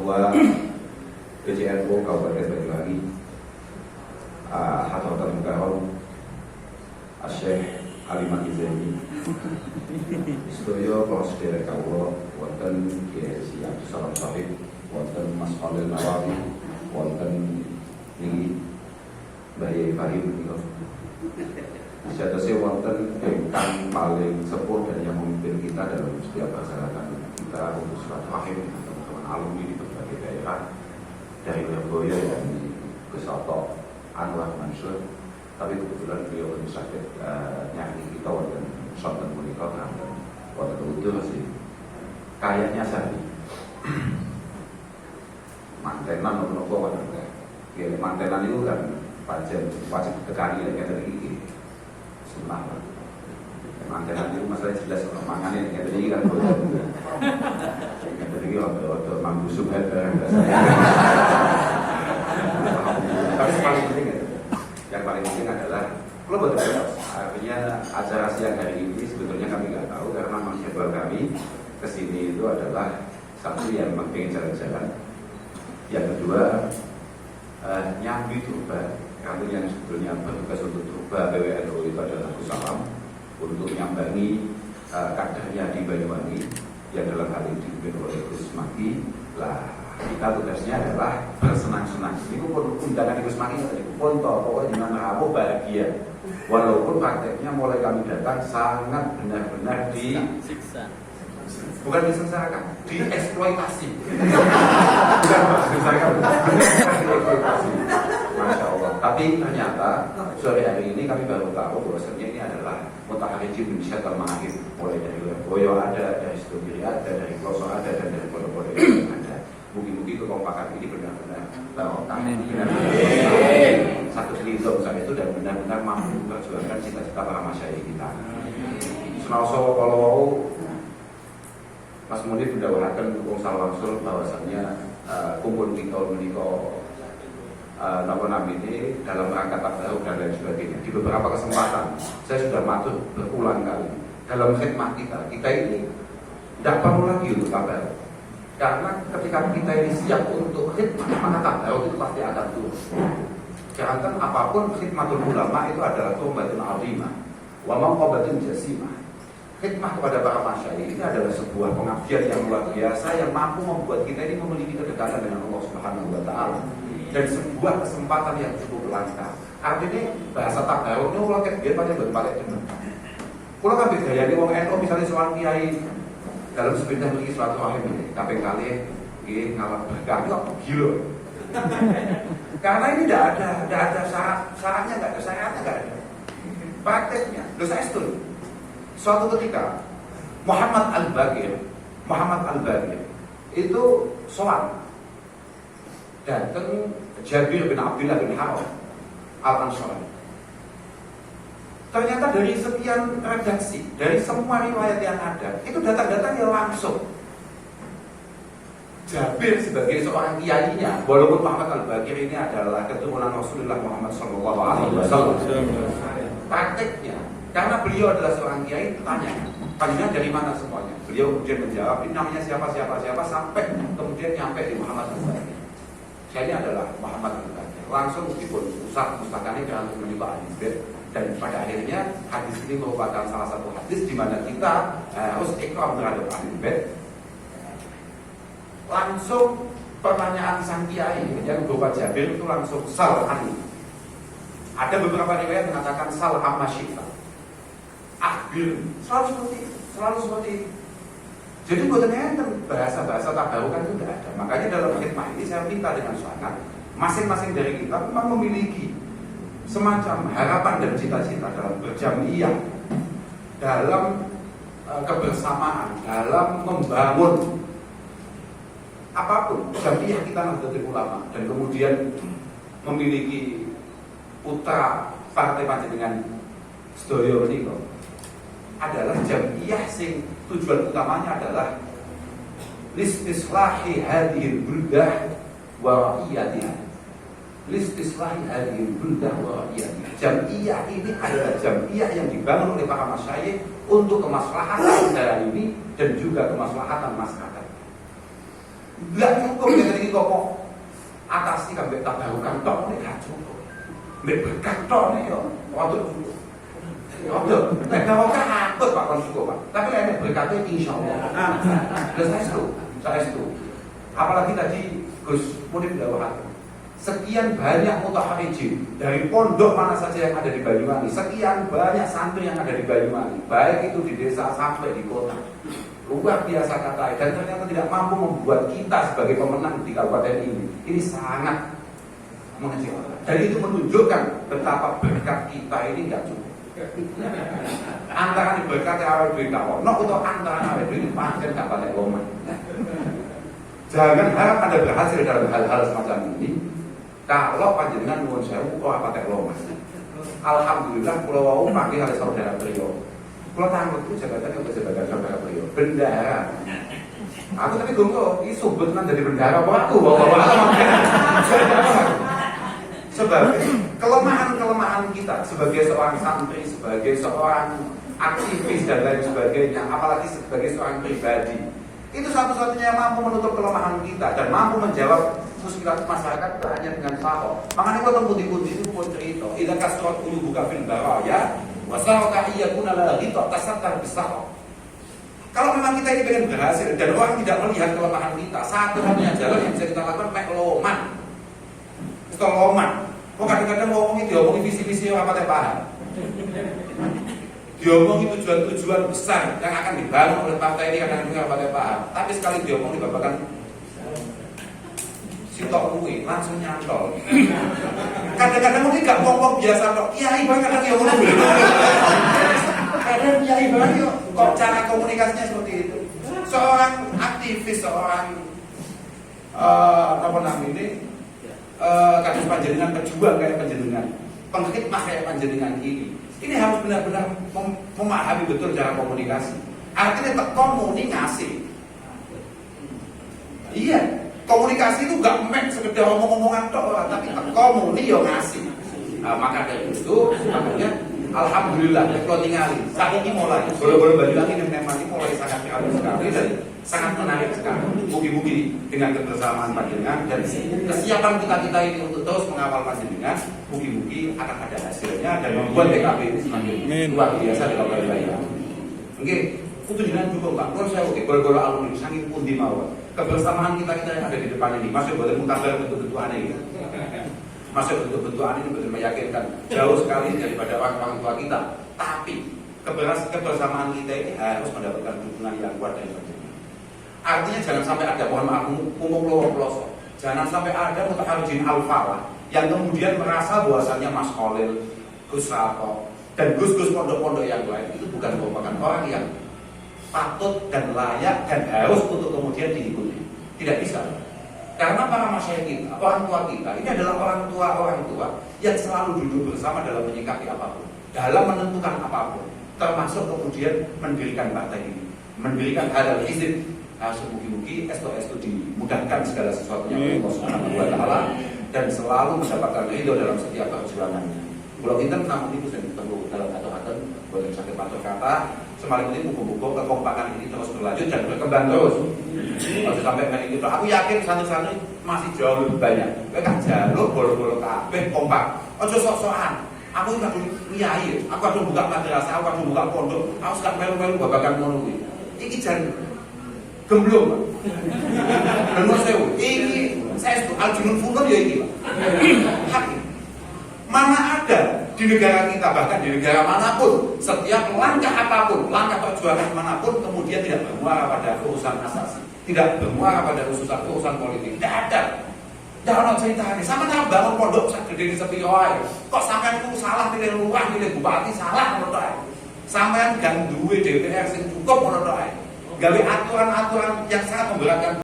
Ketua PJNU Kabupaten Banyuwangi, Hadratul Mukarram Syekh Ali Zaini, sedaya para sedherek kawula wonten Kiai Abdus Salam Shahid, wonten Mas Khalil Nawawi, wonten niki Mbah Yai Fahim menika. Sejatosipun wonten ingkang paling sepuh dan yang memimpin kita dalam setiap perjalanan kita untuk silaturahim dengan teman-teman alumni di berbagai daerah dari Lirboyo dan Gus Oto Anwar Mansur. Tapi kebetulan beliau lebih sakit nyanyi kita wonten sonten menika kangen wonten utuh sih. Kayaknya sari mantenan nopo wonten. Ya mantenan itu kan pancen wajib tekani ya kata iki. Sunnah. Mantenan itu masalah jelas orang mangane kata iki kan. Kata iki untuk mampu subhat. Tapi paling penting yang paling penting adalah kalau betul artinya acara siang hari ini sebetulnya kami nggak tahu karena memang jadwal kami kesini itu adalah satu yang pengen jalan-jalan, yang kedua nyambi turba. Kami yang sebetulnya bertugas untuk turba PWNU itu adalah Gus Salam untuk nyambangi kadernya di Banyuwangi yang dalam hal ini dipimpin oleh Gus Maki. Lah kita tugasnya adalah bersenang-senang. Itu pun undangan Gus Maki tadi pun pokoknya dengan Rabu bahagia. Walaupun prakteknya mulai kami datang sangat benar-benar disiksa. Bukan disengsarakan, dieksploitasi. Bukan disengsarakan, dieksploitasi. Masya Allah. Tapi ternyata sore hari ini kami baru tahu bahwasanya ini adalah mutaharrijin Indonesia termahir. Mulai dari Lirboyo ada, dari Situbiri ada, dari Kloso ada, dan dari Pondok-Pondok yang ada. Mungkin kekompakan ini benar-benar barokah, satu selidom saat itu dan benar-benar mampu memperjuangkan cita-cita para masyayikh kita. Senaoso kalau Mas Munif sudah wahaken untuk salawangsul bahwasannya kumpul kita menikah napa namine dalam rangka tabaruk dan lain sebagainya. Di beberapa kesempatan saya sudah matur berulang kali dalam khidmat kita ini tidak perlu lagi untuk tabaruk. Karena ketika kita ini siap untuk khidmat, maka tabaruk itu pasti akan turun. Jangan apapun khidmatul ulama itu adalah tu'batun azimah wa maqabatun jasimah. Khidmat kepada para masyayikh ini adalah sebuah pengabdian yang luar biasa yang mampu membuat kita ini memiliki kedekatan dengan Allah Subhanahu wa taala dan sebuah kesempatan yang cukup langka. Artinya bahasa tabaruk ini kalau kita biar pakai balik demen. Kalau kan beda wong NU misalnya soal kiai dalam sepindah lagi suatu rahim ini kaping kali nggih ngalah berkah kok gila. Karena ini tidak ada syaratnya nggak ada. Prakteknya, dosa itu. Suatu ketika Muhammad Al-Baqir itu sholat datang Jabir bin Abdullah bin Haram Al-Ansari. Ternyata dari sekian redaksi, dari semua riwayat yang ada, itu datang-datangnya langsung Jabir sebagai seorang kiainya, walaupun Muhammad Al-Baqir ini adalah keturunan Rasulullah Muhammad SAW. Prakteknya, karena beliau adalah seorang kiai, tanya dari mana semuanya. Beliau kemudian menjawab, ini namanya siapa sampai kemudian nyampe di Muhammad Al-Baqir. Kiainya adalah Muhammad Al-Baqir. Langsung meskipun pusat pustakannya dengan menimpa hadis, dan pada akhirnya hadis ini merupakan salah satu hadis di mana kita harus ikram terhadap ahli bait. Langsung pertanyaan sang kiai yang berupa Jabir itu langsung sal ani. Ada beberapa riwayat mengatakan sal amma syifa. Akhir selalu seperti itu. Jadi buatan enten bahasa tabarukan itu tidak ada. Makanya dalam khidmah ini saya minta dengan sangat masing-masing dari kita memang memiliki semacam harapan dan cita-cita dalam berjamiah, dalam kebersamaan, dalam membangun apapun jamiah kita Nahdlatul Ulama dan kemudian memiliki putra partai panjenengan sedaya menika adalah jamiah sing tujuan utamanya adalah listislahi hadhil buldah wa ra'iyatiha. Listislahi hadhil buldah wa ra'iyatiha. Jamiah ini adalah jamiah yang dibangun oleh para masyayikh untuk kemaslahatan negara ini dan juga kemaslahatan masyarakat. Enggak cukup dengan ini kok atas ini sampai tak barukan tok ini gak cukup. Mbak berkat tok ini yo. Waktu nek barokah akut Pak kon cukup Pak. Tapi nek berkatnya insyaallah. Saya itu. Apalagi tadi Gus Munif dawahaken. Sekian banyak mutaharijin dari pondok mana saja yang ada di Banyuwangi, sekian banyak santri yang ada di Banyuwangi, baik itu di desa sampai di kota. Luar biasa kata, dan ternyata tidak mampu membuat kita sebagai pemenang di kabupaten ini. Ini sangat mengecewakan. Dan itu menunjukkan betapa berkat kita ini nggak cukup. Antara berkat awal duit kawon, atau antara awal duit pancen nggak pakai loma. Jangan harap Anda berhasil dalam hal-hal semacam ini. Kalau panjenengan nuwun sewu kok pakai loma. Alhamdulillah pulau wau panggil oleh saudara beliau. Kalau tanggung itu jabatannya untuk jabatan saudara beliau, bendahara. Aku tapi gonggo, ini subut kan jadi bendahara. Aku sebab kelemahan kita sebagai seorang santri, sebagai seorang aktivis dan lain sebagainya, apalagi sebagai seorang pribadi, itu satu-satunya yang mampu menutup kelemahan kita dan mampu menjawab muskilat masyarakat hanya dengan sahur. Makanya kalau putih-putih itu pun cerita, idza kasrat buka fil baraya wasaraka iyakuna la ghita tasaddar bisahur. Kalau memang kita ini pengen berhasil dan orang tidak melihat kelemahan kita, satu-satunya jalan yang bisa kita lakukan mek loman. Loman. Kok kadang-kadang ngomongin diomongin visi-visi orang apa paham. Diomongin tujuan-tujuan besar yang akan dibangun oleh partai ini kadang-kadang apa paham. Tapi sekali diomongin babakan sitok kuwi langsung nyantol. Kadang-kadang mungkin gak ngomong biasa kok. Kiai banget kan yang ngomong. Kadang kiai banget kok cara komunikasinya seperti itu. Seorang aktivis, seorang apa namanya kasus panjenengan pejuang kayak panjenengan, pengkhidmah kayak panjenengan ini harus benar-benar memahami betul cara komunikasi. Artinya komunikasi. Iya, komunikasi itu gak sekedar omong-omongan tok, tapi komuni yo ngasih. Maka dari itu makanya alhamdulillah kalau tinggalin saat ini mulai bolo-bolo Banyuwangi dan temani mulai sangat sekali dan sangat menarik sekali. Mugi-mugi dengan kebersamaan panjenengan dan kesiapan kita ini untuk terus mengawal panjenengan, mugi-mugi akan ada hasilnya dan membuat TKP ini semakin luar biasa di Kabupaten Banyuwangi. Oke, itu dengan juga Pak. Kalau saya bolo-bolo alumni saking pundi mawon. Kebersamaan kita yang ada di depan ini masih boleh mutabar bentuk-bentuk aneh gitu. Masuk bentuk-bentuk aneh ini betul meyakinkan jauh sekali daripada orang tua kita. Tapi kebersamaan kita ini harus mendapatkan dukungan yang kuat dari panjenengan. Artinya jangan sampai ada, mohon maaf, umum pelosok. Jangan sampai ada mutaharijin al-falah yang kemudian merasa bahwasannya Mas Khalil, Gus Rato, dan gus-gus pondok-pondok yang lain itu bukan merupakan orang yang patut dan layak dan harus untuk kemudian diikuti. Tidak bisa. Karena para masyayikh kita, orang tua kita, ini adalah orang tua yang selalu duduk bersama dalam menyikapi apapun, dalam menentukan apapun, termasuk kemudian mendirikan partai ini, mendirikan hadal hizib. Semoga-moga estu dimudahkan segala sesuatunya oleh Allah Subhanahu wa taala dan selalu mendapatkan ridho dalam setiap perjuangannya. Kalau kita namun itu sudah ketemu dalam atau boleh sakit patok kata, semalam ini buku-buku kekompakan ini terus berlanjut dan berkembang terus. Kalau sampai hari itu, aku yakin santri-santri masih jauh lebih banyak. Mereka jaluk bolo-bolo kabeh kompak. Ojo sok-sokan. Aku nggak kiai, aku akan buka madrasah, aku akan buka pondok, aku sekarang melu-melu babakan ngono kuwi. Iki jan gemblong. Dan menurut saya, ini saya itu al-junun funun ya ini Pak. Mana ada di negara kita, bahkan di negara manapun, setiap langkah apapun, langkah perjuangan manapun kemudian tidak bermuara pada urusan asasi, tidak bermuara pada urusan politik. Tidak ada. Jangan cerita ini, sama nak bangun pondok gede di sepi wae. Kok sampean ku salah pilih lurah, pilih bupati, salah menurut saya. Sampean gak duwe DPR sing cukup menurut saya. Gawe aturan-aturan yang sangat memberatkan